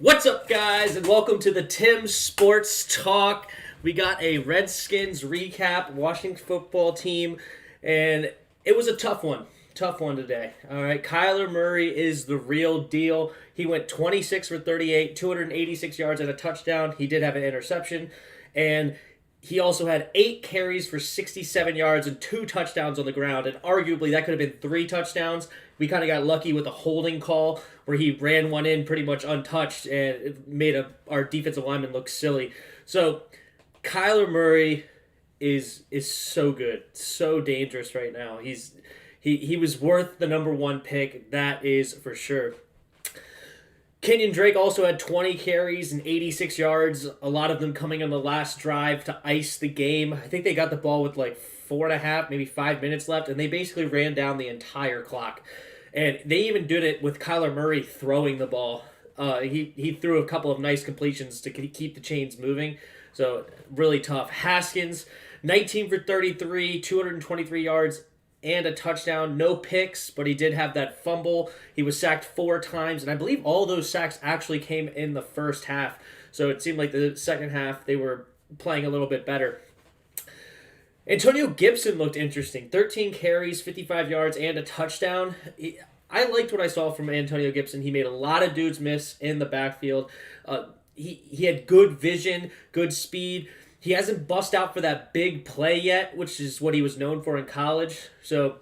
What's up, guys, and welcome to the Tim Sports Talk. We got a Redskins recap, Washington football team, and it was a tough one. Tough one today. All right, Kyler Murray is the real deal. He went 26 for 38, 286 yards and a touchdown. He did have an interception, and he also had 8 carries for 67 yards and 2 touchdowns on the ground, and arguably that could have been 3 touchdowns. We kind of got lucky with a holding call where he ran one in pretty much untouched, and it made our defensive lineman look silly. So Kyler Murray is so good, so dangerous right now. He was worth the number 1 pick, that is for sure. Kenyon Drake also had 20 carries and 86 yards, a lot of them coming on the last drive to ice the game. I think they got the ball with like 4.5, maybe 5 minutes left, and they basically ran down the entire clock. And they even did it with Kyler Murray throwing the ball. He threw a couple of nice completions to keep the chains moving. So really tough. Haskins, 19 for 33, 223 yards, and a touchdown. No picks, but he did have that fumble. He was sacked 4 times, and I believe all those sacks actually came in the first half. So it seemed like the second half they were playing a little bit better. Antonio Gibson looked interesting. 13 carries, 55 yards, and a touchdown. I liked what I saw from Antonio Gibson. He made a lot of dudes miss in the backfield. He had good vision, good speed. He hasn't bust out for that big play yet, which is what he was known for in college. So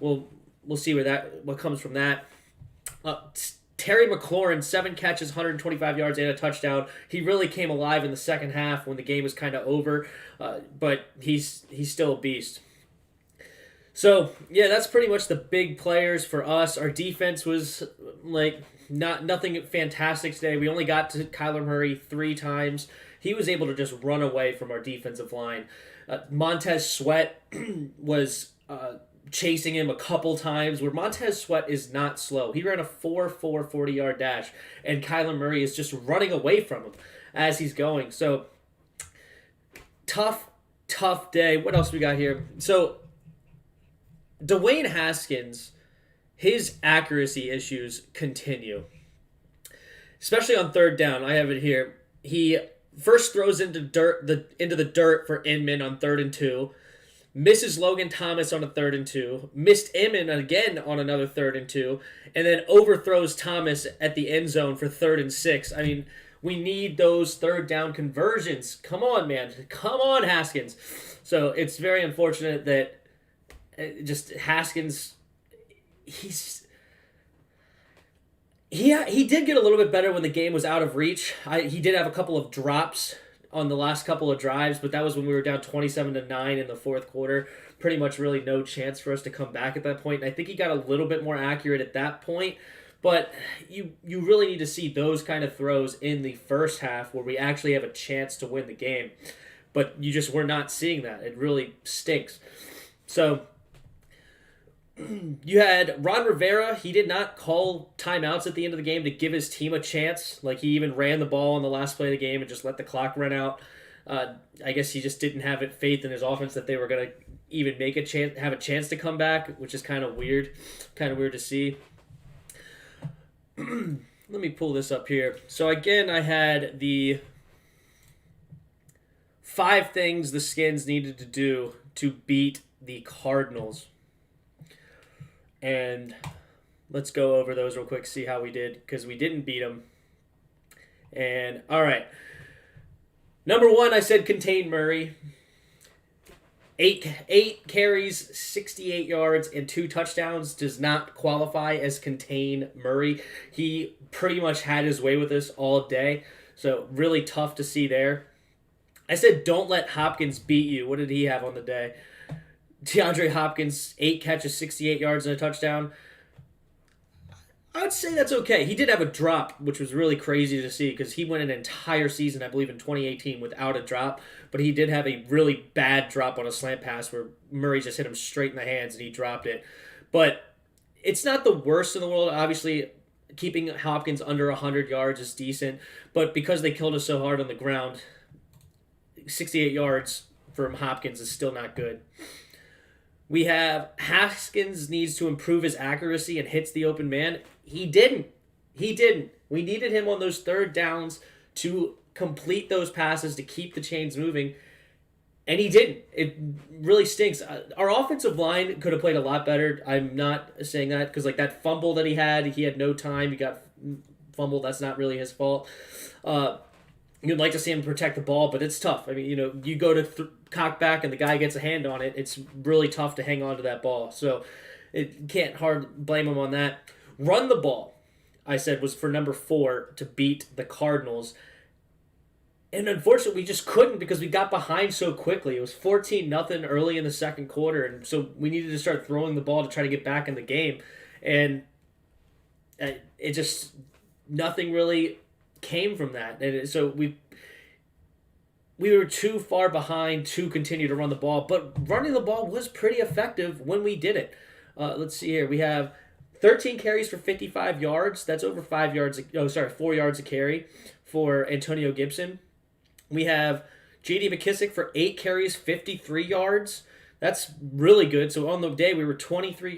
we'll see what comes from that. Terry McLaurin, 7 catches, 125 yards, and a touchdown. He really came alive in the second half when the game was kind of over, but he's still a beast. So, yeah, that's pretty much the big players for us. Our defense was, nothing fantastic today. We only got to Kyler Murray 3 times. He was able to just run away from our defensive line. Montez Sweat was chasing him a couple times, where Montez Sweat is not slow. He ran a 4.4 40-yard dash, and Kyler Murray is just running away from him as he's going. So, tough day. What else we got here? So, Dwayne Haskins, his accuracy issues continue, especially on third down. I have it here. He first throws into the dirt for Inman on 3rd and 2, misses Logan Thomas on a 3rd and 2, missed Inman again on another 3rd and 2, and then overthrows Thomas at the end zone for 3rd and 6. I mean, we need those third down conversions. Come on, man. Come on, Haskins. So it's very unfortunate that just Haskins, he did get a little bit better when the game was out of reach. He did have a couple of drops on the last couple of drives, but that was when we were down 27-9 in the fourth quarter. Pretty much really no chance for us to come back at that point. And I think he got a little bit more accurate at that point, but you really need to see those kind of throws in the first half where we actually have a chance to win the game. But we're not seeing that. It really stinks. So you had Ron Rivera. He did not call timeouts at the end of the game to give his team a chance. Like, he even ran the ball on the last play of the game and just let the clock run out. I guess he just didn't have faith in his offense that they were going to even have a chance to come back, which is kind of weird. Kind of weird to see. Let me pull this up here. So again, I had the 5 things the Skins needed to do to beat the Cardinals. And let's go over those real quick, see how we did, because we didn't beat them. And, all right. Number 1, I said contain Murray. 8 carries, 68 yards, and 2 touchdowns does not qualify as contain Murray. He pretty much had his way with us all day, so really tough to see there. I said don't let Hopkins beat you. What did he have on the day? Deandre Hopkins, 8 catches, 68 yards, and a touchdown. I'd say that's okay. He did have a drop, which was really crazy to see because he went an entire season, I believe, in 2018 without a drop. But he did have a really bad drop on a slant pass where Murray just hit him straight in the hands and he dropped it. But it's not the worst in the world. Obviously, keeping Hopkins under 100 yards is decent. But because they killed us so hard on the ground, 68 yards from Hopkins is still not good. We have Haskins needs to improve his accuracy and hits the open man. He didn't. He didn't. We needed him on those third downs to complete those passes to keep the chains moving, and he didn't. It really stinks. Our offensive line could have played a lot better. I'm not saying that because like that fumble that he had no time. He got fumbled. That's not really his fault. You'd like to see him protect the ball, but it's tough. I mean, you go to cock back and the guy gets a hand on it. It's really tough to hang on to that ball. So it can't hard blame him on that. Run the ball, I said, was for number 4 to beat the Cardinals. And unfortunately, we just couldn't because we got behind so quickly. It was 14-0 early in the second quarter, and so we needed to start throwing the ball to try to get back in the game. And it just, nothing really came from that. And so we were too far behind to continue to run the ball, but running the ball was pretty effective when we did it. Let's see here. We have 13 carries for 55 yards. That's over 4 yards a carry for Antonio Gibson. We have J.D. McKissick for 8 carries, 53 yards. That's really good. So on the day we were 23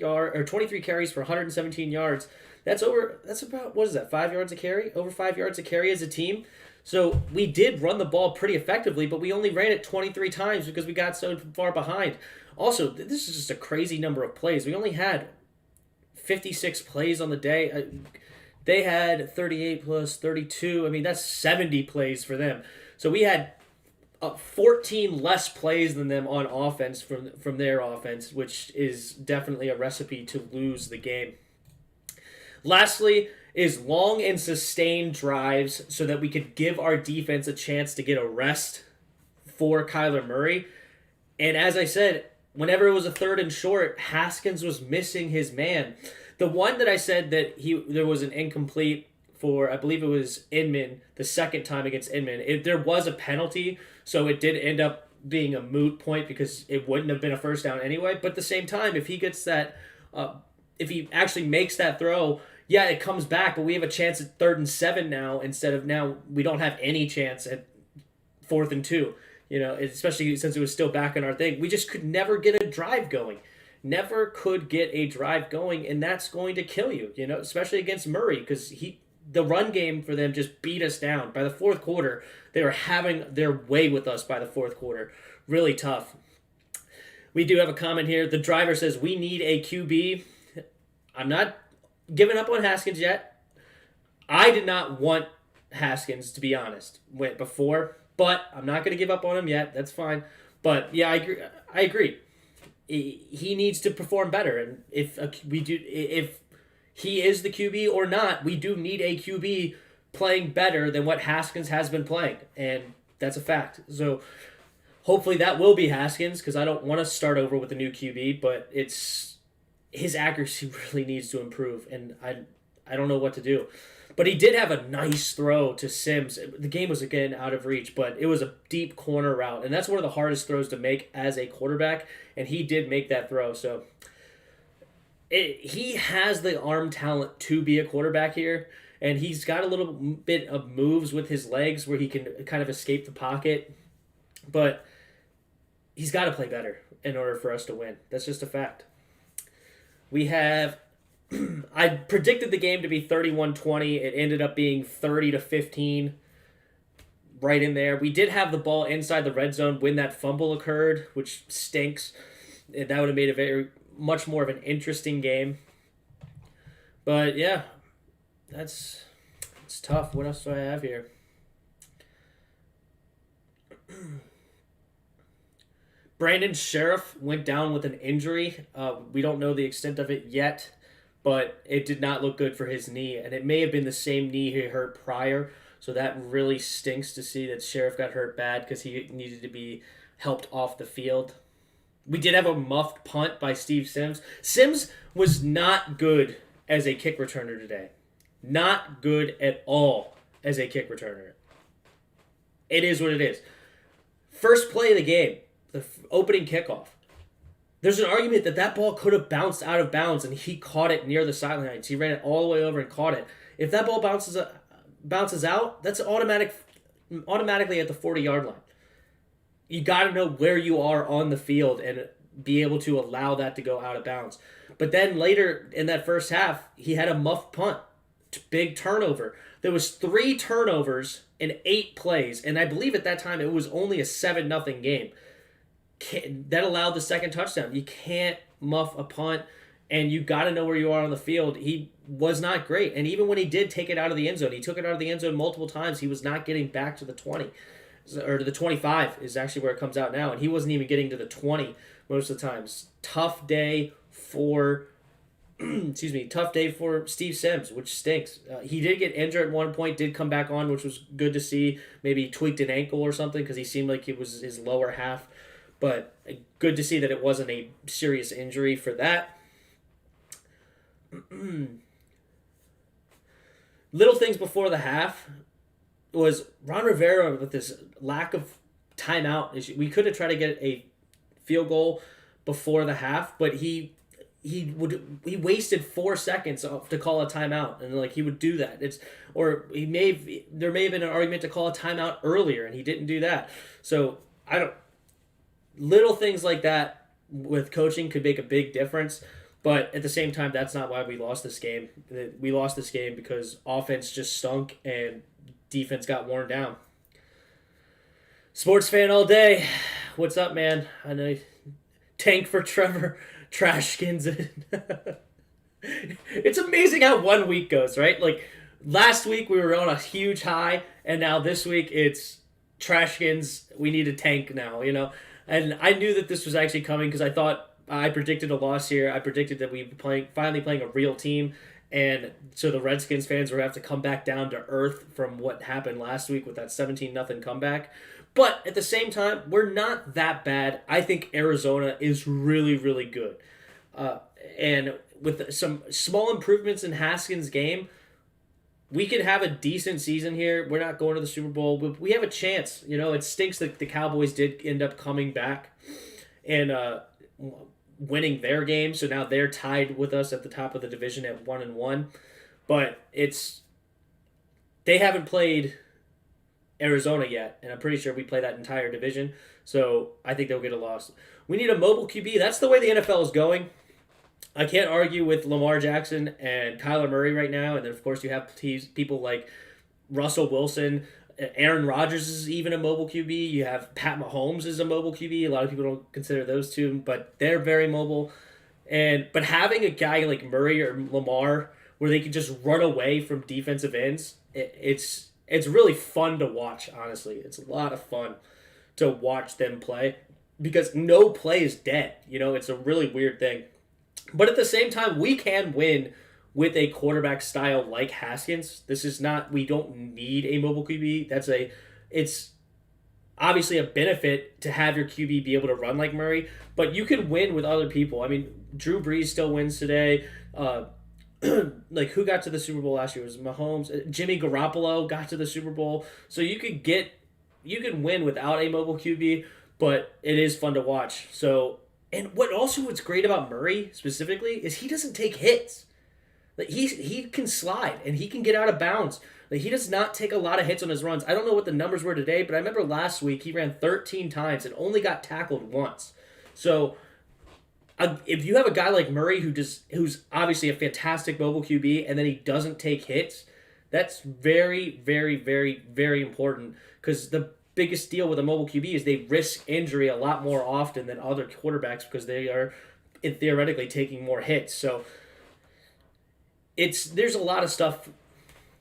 carries for 117 yards. That's about, what is that, 5 yards a carry? Over 5 yards a carry as a team. So we did run the ball pretty effectively, but we only ran it 23 times because we got so far behind. Also, this is just a crazy number of plays. We only had 56 plays on the day. They had 38 plus 32. I mean, that's 70 plays for them. So we had 14 less plays than them on offense from their offense, which is definitely a recipe to lose the game. Lastly is long and sustained drives so that we could give our defense a chance to get a rest for Kyler Murray. And as I said, whenever it was a third and short, Haskins was missing his man. The one that I said that there was an incomplete for, I believe it was Inman, the second time against Inman. There was a penalty, so it did end up being a moot point because it wouldn't have been a first down anyway. But at the same time, if he gets that, if he actually makes that throw, yeah, it comes back, but we have a chance at 3rd and 7 now instead of now we don't have any chance at 4th and 2. Especially since it was still back in our thing. We just could never get a drive going. Never could get a drive going, and that's going to kill you, especially against Murray because the run game for them just beat us down. By the fourth quarter, they were having their way with us by the fourth quarter. Really tough. We do have a comment here. The driver says, we need a QB. I'm not giving up on Haskins yet. I did not want Haskins, to be honest, before, but I'm not going to give up on him yet. That's fine. But yeah, I agree. He needs to perform better, and if he is the QB or not, we do need a QB playing better than what Haskins has been playing, and that's a fact. So hopefully that will be Haskins because I don't want to start over with a new QB, but his accuracy really needs to improve, and I don't know what to do. But he did have a nice throw to Sims. The game was, again, out of reach, but it was a deep corner route, and that's one of the hardest throws to make as a quarterback, and he did make that throw. So he has the arm talent to be a quarterback here, and he's got a little bit of moves with his legs where he can kind of escape the pocket, but he's got to play better in order for us to win. That's just a fact. We have... I predicted the game to be 31-20. It ended up being 30-15, right in there. We did have the ball inside the red zone when that fumble occurred, which stinks. That would have made a much more of an interesting game. But yeah, it's tough. What else do I have here? Brandon Sheriff went down with an injury. We don't know the extent of it yet, but it did not look good for his knee, and it may have been the same knee he hurt prior, so that really stinks to see that Sheriff got hurt bad because he needed to be helped off the field. We did have a muffed punt by Steve Sims. Sims was not good as a kick returner today. Not good at all as a kick returner. It is what it is. First play of the game, the opening kickoff. There's an argument that ball could have bounced out of bounds and he caught it near the sidelines. He ran it all the way over and caught it. If that ball bounces out, that's automatically at the 40-yard line. You got to know where you are on the field and be able to allow that to go out of bounds. But then later in that first half, he had a muffed punt big turnover. There was 3 turnovers in 8 plays, and I believe at that time it was only a 7-0 game. That allowed the second touchdown. You can't muff a punt, and you got to know where you are on the field. He was not great, and even when he did take it out of the end zone, he took it out of the end zone multiple times. He was not getting back to the 20, or to the 25 is actually where it comes out now, and he wasn't even getting to the 20 most of the times. Tough day for tough day for Steve Sims, which stinks. He did get injured at one point, did come back on, which was good to see. Maybe he tweaked an ankle or something because he seemed like it was his lower half. But good to see that it wasn't a serious injury for that. Little things before the half was Ron Rivera with this lack of timeout issue. We could have tried to get a field goal before the half, but he wasted 4 seconds to call a timeout, and he would do that. There may have been an argument to call a timeout earlier, and he didn't do that. So little things like that with coaching could make a big difference, but at the same time, that's not why we lost this game. We lost this game because offense just stunk and defense got worn down. Sports fan all day. What's up, man? I know. Tank for Trevor. Trashkins. It's amazing how 1 week goes, right? Last week we were on a huge high, and now this week it's Trashkins. We need a tank now, And I knew that this was actually coming because I predicted a loss here. I predicted that we'd be finally playing a real team, and so the Redskins fans would have to come back down to earth from what happened last week with that 17-0 comeback. But at the same time, we're not that bad. I think Arizona is really, really good. And with some small improvements in Haskins' game, we could have a decent season here. We're not going to the Super Bowl, but we have a chance. It stinks that the Cowboys did end up coming back and winning their game. So now they're tied with us at the top of the division at 1-1. But they haven't played Arizona yet, and I'm pretty sure we play that entire division, so I think they'll get a loss. We need a mobile QB. That's the way the NFL is going. I can't argue with Lamar Jackson and Kyler Murray right now, and then of course you have people like Russell Wilson. Aaron Rodgers is even a mobile QB. You have Pat Mahomes is a mobile QB. A lot of people don't consider those two, but they're very mobile. But having a guy like Murray or Lamar where they can just run away from defensive ends, it's really fun to watch, honestly. It's a lot of fun to watch them play because no play is dead. It's a really weird thing. But at the same time, we can win with a quarterback style like Haskins. We don't need a mobile QB. It's obviously a benefit to have your QB be able to run like Murray, but you can win with other people. I mean, Drew Brees still wins today. Who got to the Super Bowl last year? It was Mahomes. Jimmy Garoppolo got to the Super Bowl. So you can win without a mobile QB, but it is fun to watch. So, and what's great about Murray specifically is he doesn't take hits. He can slide and he can get out of bounds. He does not take a lot of hits on his runs. I don't know what the numbers were today, but I remember last week he ran 13 times and only got tackled once. So if you have a guy like Murray who's obviously a fantastic mobile QB and then he doesn't take hits, that's very, very, very, very important because the biggest deal with a mobile QB is they risk injury a lot more often than other quarterbacks because they are theoretically taking more hits. So there's a lot of stuff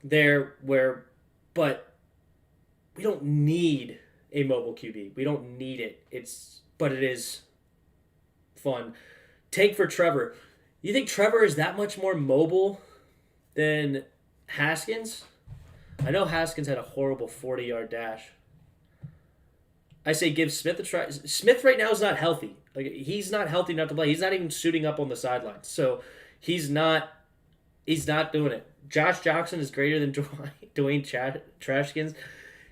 there but we don't need a mobile QB. We don't need it. But it is fun. Tank for Trevor. You think Trevor is that much more mobile than Haskins? I know Haskins had a horrible 40-yard dash. I say give Smith a try. Smith right now is not healthy. He's not healthy enough to play. He's not even suiting up on the sidelines. So he's not doing it. Josh Johnson is greater than Dwayne Trashkins.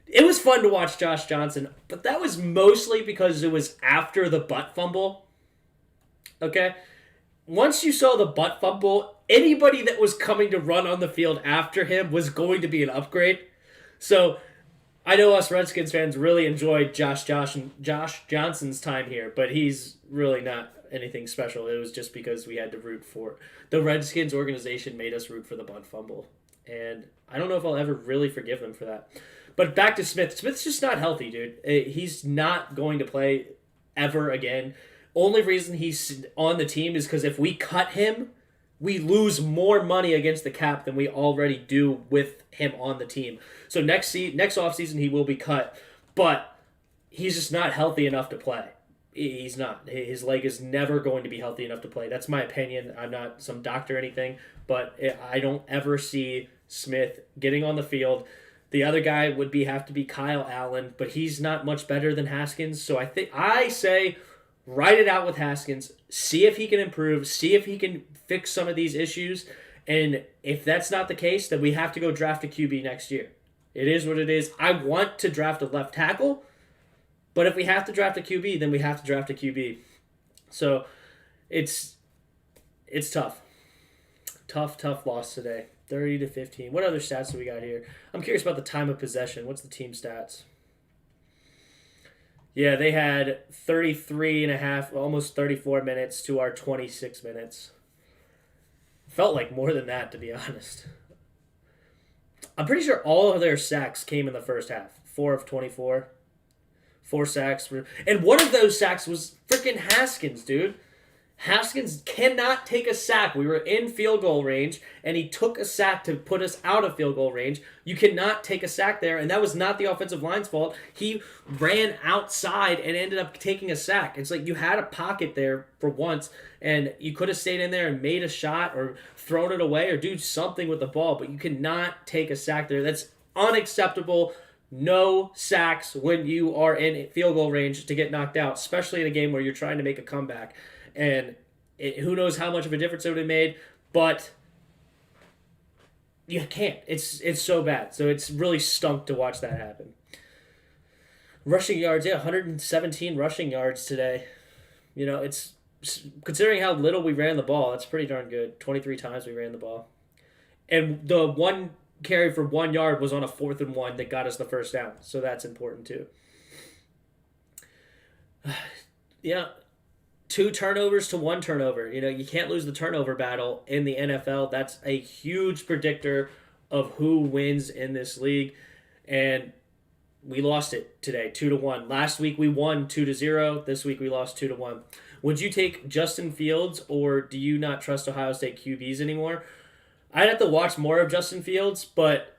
It was fun to watch Josh Johnson, but that was mostly because it was after the butt fumble. Okay? Once you saw the butt fumble, anybody that was coming to run on the field after him was going to be an upgrade. So I know us Redskins fans really enjoyed Josh Johnson's time here, but he's really not anything special. It was just because we had to root for the Redskins organization made us root for the butt fumble. And I don't know if I'll ever really forgive them for that. But back to Smith. Smith's just not healthy, dude. He's not going to play ever again. Only reason he's on the team is because if we cut him, we lose more money against the cap than we already do with him on the team. So next offseason he will be cut, but he's just not healthy enough to play. He's not. His leg is never going to be healthy enough to play. That's my opinion. I'm not some doctor or anything, but I don't ever see Smith getting on the field. The other guy would have to be Kyle Allen, but he's not much better than Haskins. So I say write it out with Haskins, see if he can improve, see if he can fix some of these issues, and if that's not the case, then we have to go draft a QB next year. It is what it is. I want to draft a left tackle, but if we have to draft a QB, then we have to draft a QB. So it's tough. Tough loss today. 30-15. What other stats do we got here? I'm curious about the time of possession. What's the team stats? Yeah, they had 33 and a half, almost 34 minutes to our 26 minutes. Felt like more than that, to be honest. I'm pretty sure all of their sacks came in the first half. 4 of 24. 4 sacks. And one of those sacks was freaking Haskins, dude. Haskins cannot take a sack. We were in field goal range, and he took a sack to put us out of field goal range. You cannot take a sack there, and that was not the offensive line's fault. He ran outside and ended up taking a sack. It's like you had a pocket there for once, and you could have stayed in there and made a shot or thrown it away or do something with the ball, but you cannot take a sack there. That's unacceptable. No sacks when you are in field goal range to get knocked out, especially in a game where you're trying to make a comeback. And who knows how much of a difference it would have made, but you can't. It's so bad. So it's really stunk to watch that happen. Rushing yards, 117 rushing yards today. You know, it's considering how little we ran the ball, that's pretty darn good. 23 times we ran the ball. And the one carry for 1 yard was on a 4th and 1 that got us the first down. So that's important too. Yeah. 2 turnovers to 1 turnover. You know, you can't lose the turnover battle in the NFL. That's a huge predictor of who wins in this league. And we lost it today, 2-1. Last week we won 2-0. This week we lost 2-1. Would you take Justin Fields, or do you not trust Ohio State QBs anymore? I'd have to watch more of Justin Fields, but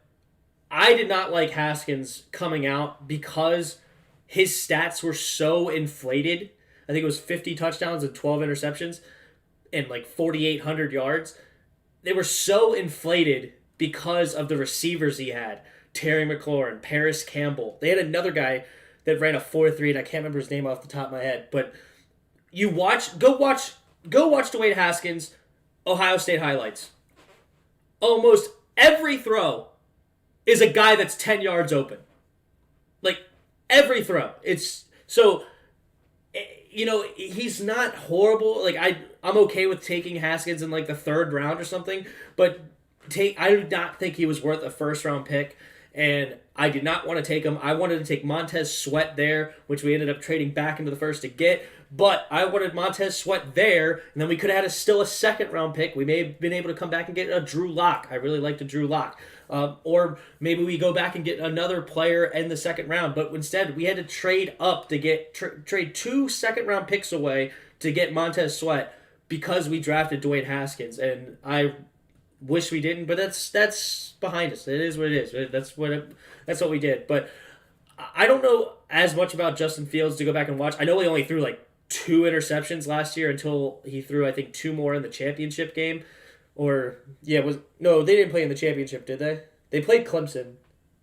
I did not like Haskins coming out because his stats were so inflated. I think it was 50 touchdowns and 12 interceptions and like 4,800 yards. They were so inflated because of the receivers he had. Terry McLaurin, Paris Campbell. They had another guy that ran a 4.3, and I can't remember his name off the top of my head. But go watch Dwayne Haskins, Ohio State highlights. Almost every throw is a guy that's 10 yards open. Like, every throw. It's so... You know, he's not horrible. Like, I'm okay with taking Haskins in, like, the 3rd round or something. But I do not think he was worth a first-round pick. And I did not want to take him. I wanted to take Montez Sweat there, which we ended up trading back into the first to get. But I wanted Montez Sweat there, and then we could have had still a 2nd-round pick. We may have been able to come back and get a Drew Lock. I really liked a Drew Lock. Or maybe we go back and get another player in the 2nd round. But instead, we had to trade up to get trade 2 2nd-round picks away to get Montez Sweat because we drafted Dwayne Haskins. And I wish we didn't, but that's behind us. It is what it is. That's what we did. But I don't know as much about Justin Fields to go back and watch. I know he only threw like 2 interceptions last year until he threw, I think, 2 more in the championship game. They didn't play in the championship, did they? They played Clemson.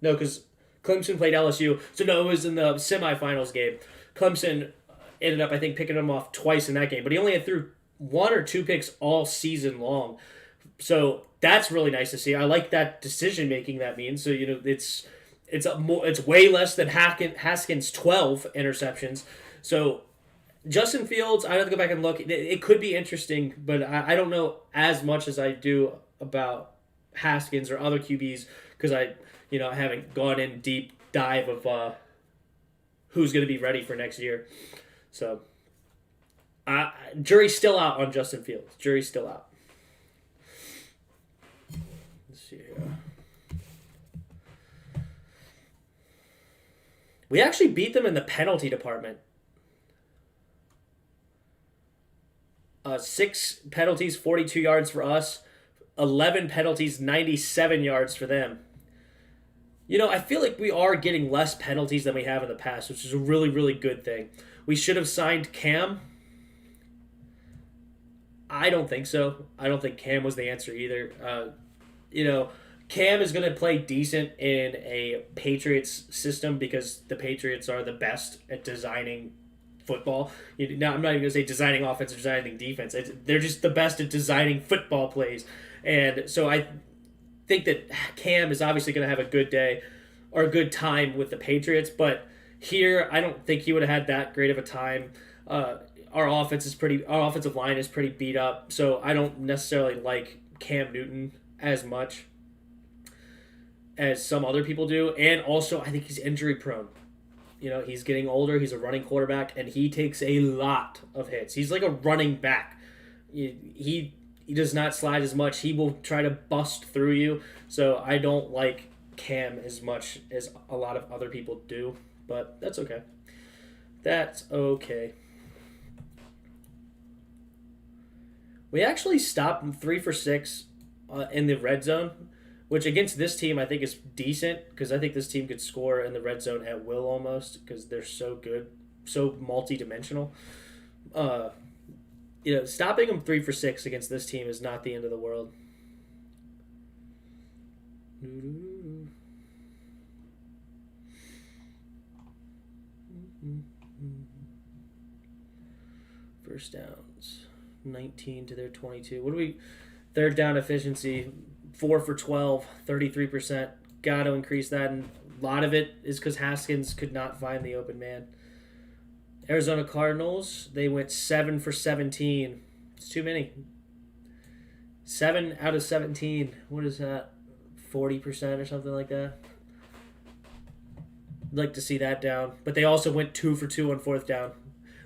No, because Clemson played LSU. So, no, it was in the semifinals game. Clemson ended up, I think, picking him off twice in that game. But he only had threw 1 or 2 picks all season long. So, that's really nice to see. I like that decision-making that means. So, you know, it's way less than Haskins' 12 interceptions. So, Justin Fields, I have to go back and look. It could be interesting, but I don't know as much as I do about Haskins or other QBs because I haven't gone in deep dive of who's going to be ready for next year. So, jury's still out on Justin Fields. Jury's still out. Let's see here. We actually beat them in the penalty department. 6 penalties, 42 yards for us. 11 penalties, 97 yards for them. I feel like we are getting less penalties than we have in the past, which is a really, really good thing. We should have signed Cam. I don't think so. I don't think Cam was the answer either. Cam is going to play decent in a Patriots system because the Patriots are the best at designing football. Now, I'm not even going to say designing offense or designing defense. They're just the best at designing football plays. And so I think that Cam is obviously going to have a good day or a good time with the Patriots, but here I don't think he would have had that great of a time. Our offensive line is pretty beat up, so I don't necessarily like Cam Newton as much as some other people do, and also I think he's injury prone. He's getting older, he's a running quarterback, and he takes a lot of hits. He's like a running back. He does not slide as much. He will try to bust through you. So I don't like Cam as much as a lot of other people do. But that's okay. That's okay. We actually stopped 3 for 6 in the red zone, which against this team I think is decent because I think this team could score in the red zone at will almost because they're so good, so multi-dimensional. Stopping them 3 for 6 against this team is not the end of the world. First downs, 19 to their 22. Third down efficiency, 4 for 12, 33%. Got to increase that, and a lot of it is because Haskins could not find the open man. Arizona Cardinals, they went 7 for 17. It's too many. 7 out of 17. What is that? 40% or something like that? I'd like to see that down. But they also went 2 for 2 on fourth down.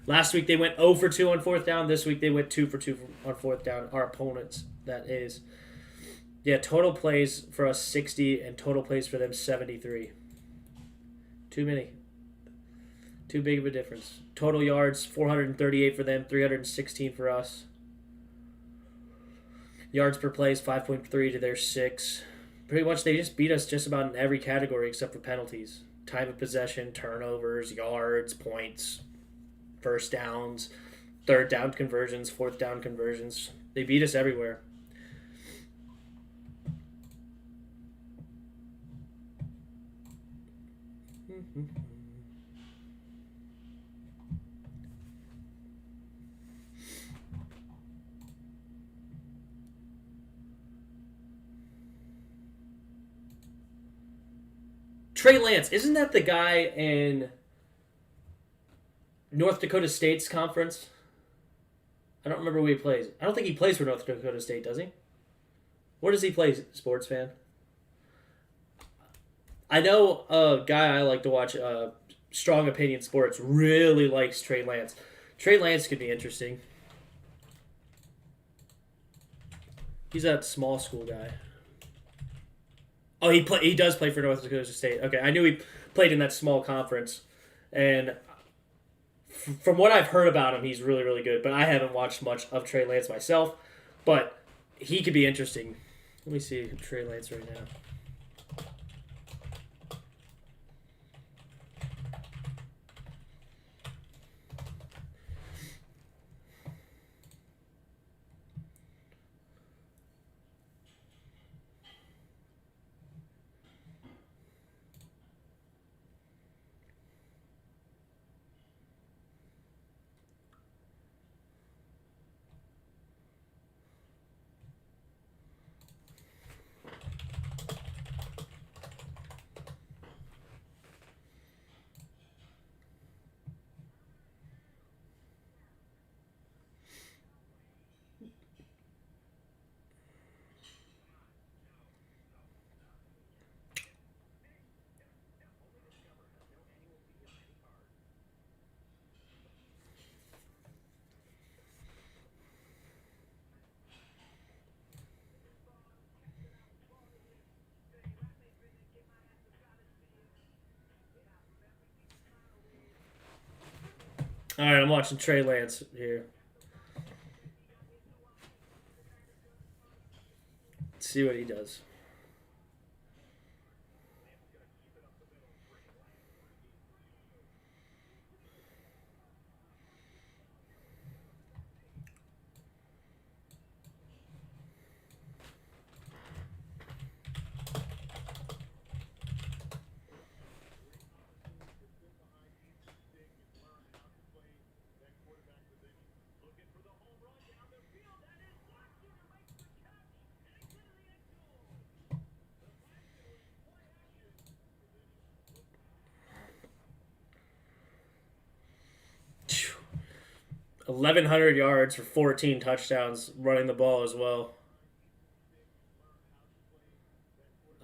Last week they went 0 for 2 on fourth down. This week they went 2 for 2 on fourth down. Our opponents, that is. Yeah, total plays for us 60 and total plays for them 73. Too many. Too big of a difference. Total yards, 438 for them, 316 for us. Yards per play is 5.3 to their 6. Pretty much they just beat us just about in every category except for penalties. Time of possession, turnovers, yards, points, first downs, third down conversions, fourth down conversions. They beat us everywhere. Trey Lance, isn't that the guy in North Dakota State's conference? I don't remember where he plays. I don't think he plays for North Dakota State, does he? Where does he play, sports fan? I know a guy I like to watch, Strong Opinion Sports, really likes Trey Lance. Trey Lance could be interesting. He's that small school guy. Oh, he does play for North Dakota State. Okay, I knew he played in that small conference. And from what I've heard about him, he's really, really good. But I haven't watched much of Trey Lance myself. But he could be interesting. Let me see Trey Lance right now. All right, I'm watching Trey Lance here. Let's see what he does. Phew. 1,100 yards for 14 touchdowns, running the ball as well.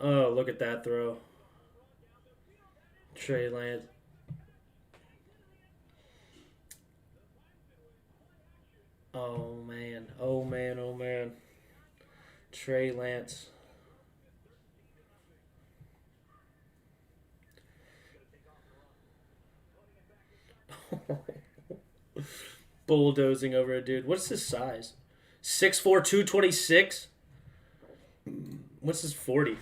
Oh, look at that throw. Trey Lance. Oh, man. Oh, man. Oh, man. Trey Lance. Bulldozing over a dude. What's his size? 6'4", 226? What's his 40? He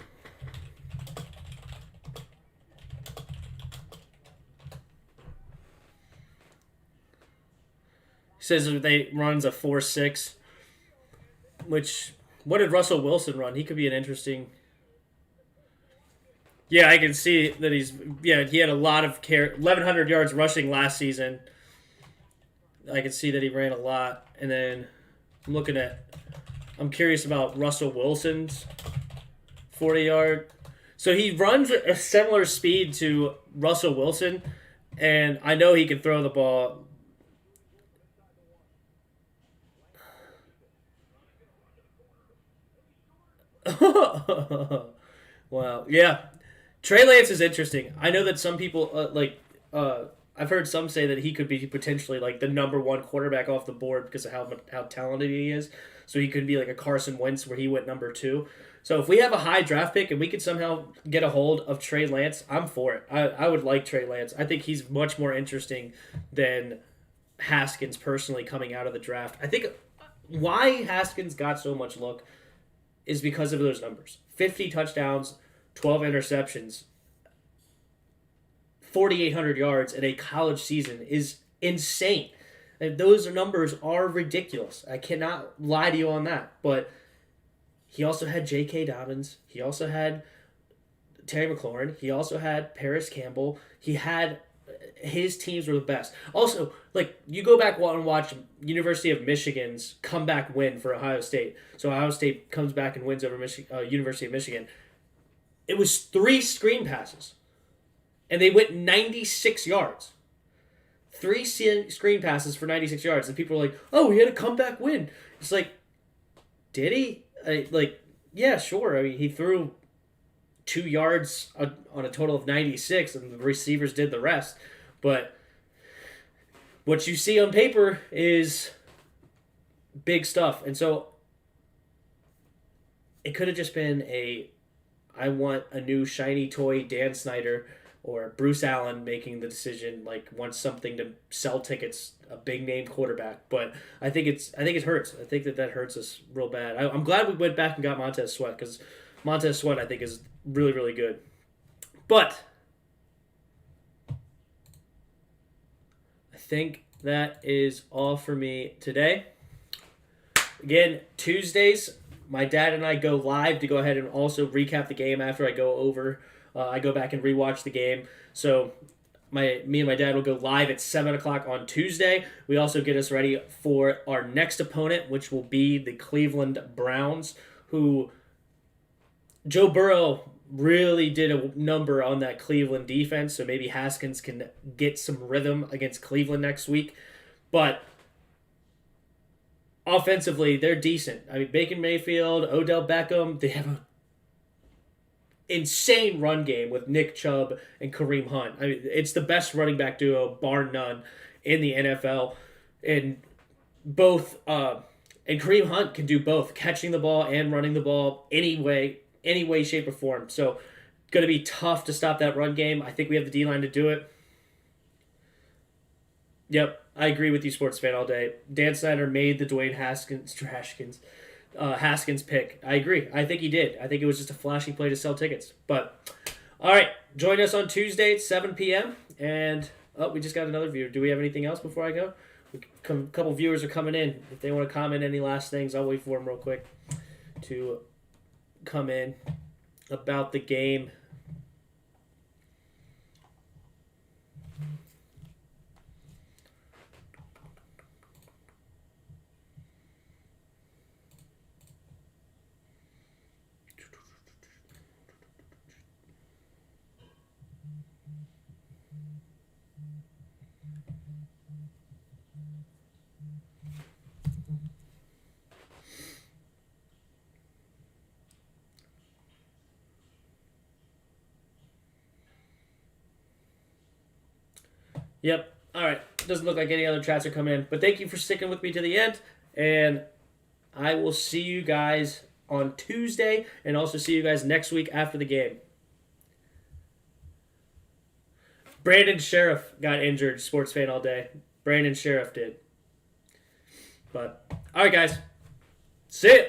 says that they runs a 4.6, which, what did Russell Wilson run? He could be an interesting. Yeah, I can see that he had a lot of 1,100 yards rushing last season. I can see that he ran a lot. And then I'm curious about Russell Wilson's 40-yard. So he runs a similar speed to Russell Wilson, and I know he can throw the ball. Wow. Yeah. Trey Lance is interesting. I know that some people I've heard some say that he could be potentially like the number one quarterback off the board because of how talented he is. So he could be like a Carson Wentz where he went number 2. So if we have a high draft pick and we could somehow get a hold of Trey Lance, I'm for it. I would like Trey Lance. I think he's much more interesting than Haskins personally coming out of the draft. I think why Haskins got so much look is because of those numbers. 50 touchdowns, 12 interceptions, 4,800 yards in a college season is insane. And those numbers are ridiculous. I cannot lie to you on that. But he also had J.K. Dobbins. He also had Terry McLaurin. He also had Paris Campbell. His teams were the best. Also, like, you go back and watch University of Michigan's comeback win for Ohio State. So Ohio State comes back and wins over University of Michigan. It was 3 screen passes, and they went 96 yards. 3 screen passes for 96 yards, and people were like, "Oh, he had a comeback win." It's like, did he? Yeah, sure. I mean, he threw 2 yards on a total of 96, and the receivers did the rest. But what you see on paper is big stuff. And so it could have just been I want a new shiny toy Dan Snyder or Bruce Allen making the decision, like wants something to sell tickets, a big name quarterback. But I think it hurts. I think that hurts us real bad. I'm glad we went back and got Montez Sweat because Montez Sweat I think is really, really good. But I think that is all for me today. Again, Tuesdays, my dad and I go live to go ahead and also recap the game after I go over. I go back and rewatch the game. So me and my dad will go live at 7 o'clock on Tuesday. We also get us ready for our next opponent, which will be the Cleveland Browns, who Joe Burrow really did a number on that Cleveland defense. So maybe Haskins can get some rhythm against Cleveland next week. But offensively, they're decent. I mean, Baker Mayfield, Odell Beckham, they have a insane run game with Nick Chubb and Kareem Hunt. I mean, it's the best running back duo, bar none, in the NFL. And and Kareem Hunt can do both, catching the ball and running the ball any way, shape, or form. So, going to be tough to stop that run game. I think we have the D-line to do it. Yep, I agree with you, sports fan all day. Dan Snyder made the Dwayne Haskins pick. I agree. I think he did. I think it was just a flashy play to sell tickets. But all right, join us on Tuesday at 7 p.m. And we just got another viewer. Do we have anything else before I go? A couple viewers are coming in. If they want to comment any last things, I'll wait for them real quick to come in about the game. Yep. All right. Doesn't look like any other chats are coming in. But thank you for sticking with me to the end. And I will see you guys on Tuesday and also see you guys next week after the game. Brandon Sheriff got injured, sports fan all day. Brandon Sheriff did. But, all right, guys. See ya.